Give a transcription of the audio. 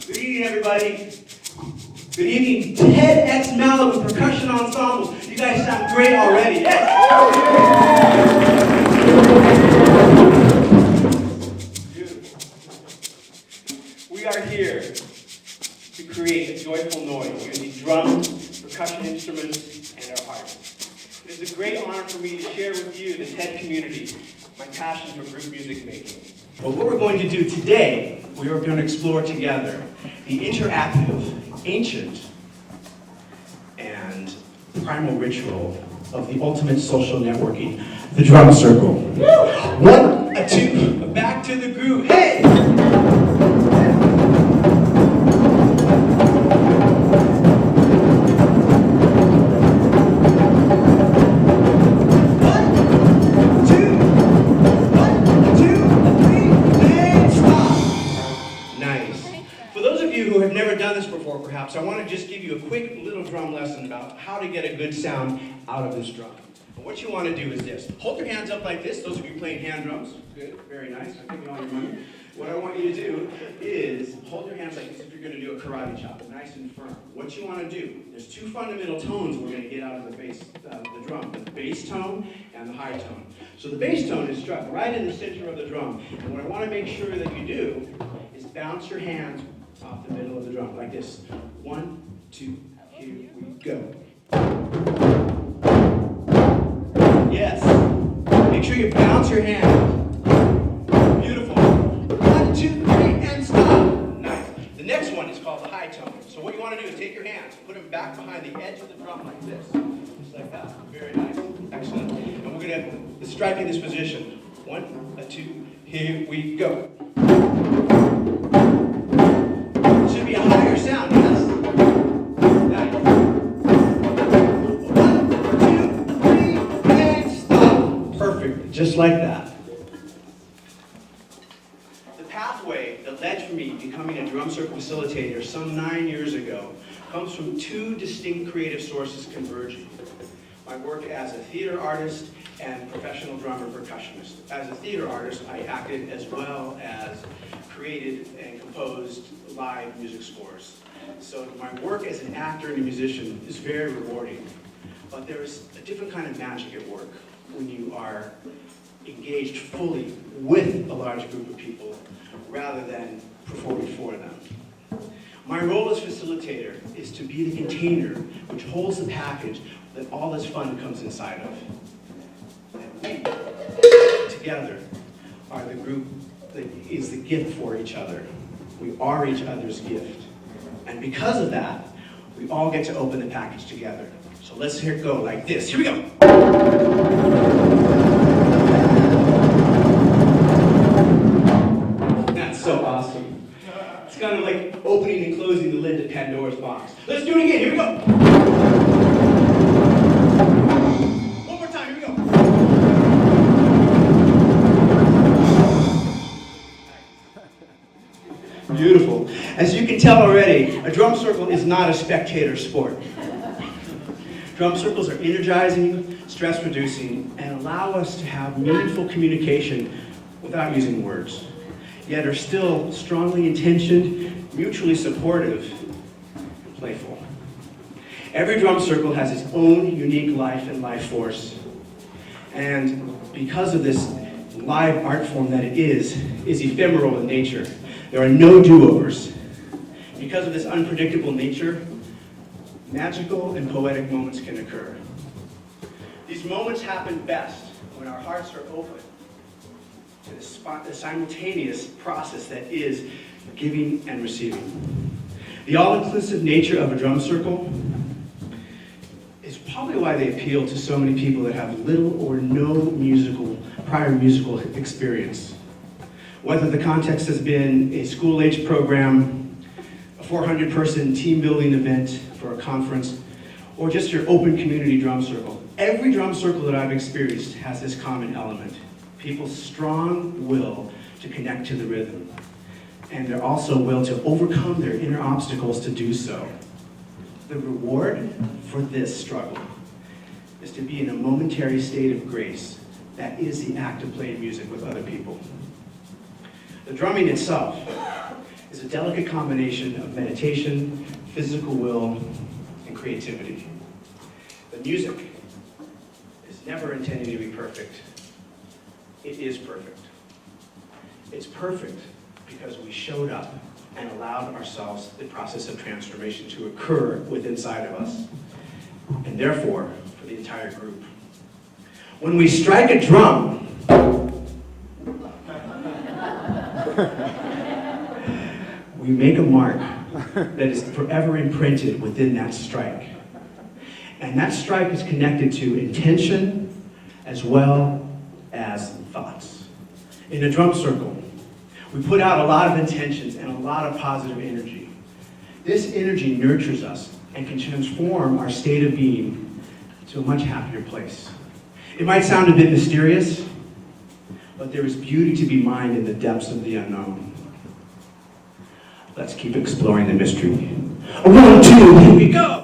Good evening, everybody. Good evening, TEDxMalibu percussion ensembles. You guys sound great already. Yes. Beautiful. We are here to create a joyful noise using drums, percussion instruments, and our heart. It is a great honor for me to share with you, the TED community, my passion for group music making. But what we're going to do today, we are going to explore together the interactive, ancient, and primal ritual of the ultimate social networking, the drum circle. 1, 2, back to the groove. Hey! Perhaps I want to just give you a quick little drum lesson about how to get a good sound out of this drum. And what you want to do is this. Hold your hands up like this. Those of you playing hand drums. Good, very nice. I'll give you all your money. What I want you to do is hold your hands like this if you're going to do a karate chop, nice and firm. What you want to do, there's two fundamental tones we're going to get out of the bass, the drum, the bass tone and the high tone. So the bass tone is struck right in the center of the drum. And what I want to make sure that you do is bounce your hands off the middle of the drum, like this. 1, 2, here we go. Yes. Make sure you bounce your hand. Beautiful. 1, 2, 3, and stop. Nice. The next one is called the high tone. So what you want to do is take your hands, put them back behind the edge of the drum like this. Just like that. Very nice. Excellent. And we're going to strike in this position. 1, 2, here we go. Should be a higher sound, yes? Nice. 1, 2, 3, and stop. Perfect, just like that. The pathway that led for me becoming a drum circle facilitator some 9 years ago comes from two distinct creative sources converging. My work as a theater artist and professional drummer percussionist. As a theater artist, I acted as well as created and composed live music scores. So my work as an actor and a musician is very rewarding, but there's a different kind of magic at work when you are engaged fully with a large group of people rather than performing for them. My role as facilitator is to be the container which holds the package that all this fun comes inside of. And we, together, are the group that is the gift for each other. We are each other's gift. And because of that, we all get to open the package together. So let's hear it go like this. Here we go. That's so awesome. It's kind of like opening and closing the lid to Pandora's box. Let's do it again. Here we go. One more time. Here we go. Beautiful. As you can tell already, a drum circle is not a spectator sport. Drum circles are energizing, stress-reducing, and allow us to have meaningful communication without using words, yet are still strongly intentioned, mutually supportive, and playful. Every drum circle has its own unique life and life force, and because of this live art form that it is ephemeral in nature. There are no do-overs. because of this unpredictable nature, magical and poetic moments can occur. These moments happen best when our hearts are open to the simultaneous process that is giving and receiving. The all-inclusive nature of a drum circle is probably why they appeal to so many people that have little or no prior musical experience. Whether the context has been a school-age program, a 400-person team-building event for a conference, or just your open community drum circle. Every drum circle that I've experienced has this common element: people's strong will to connect to the rhythm, and their also will to overcome their inner obstacles to do so. The reward for this struggle is to be in a momentary state of grace. That is the act of playing music with other people. The drumming itself is a delicate combination of meditation, physical will, and creativity. The music is never intended to be perfect. It is perfect. It's perfect because we showed up and allowed ourselves the process of transformation to occur within inside of us, and therefore for the entire group. When we strike a drum, we make a mark that is forever imprinted within that strike. And that strike is connected to intention as well as thoughts. In a drum circle, we put out a lot of intentions and a lot of positive energy. This energy nurtures us and can transform our state of being to a much happier place. It might sound a bit mysterious, but there is beauty to be mined in the depths of the unknown. Let's keep exploring the mystery. 1, 2, here we go!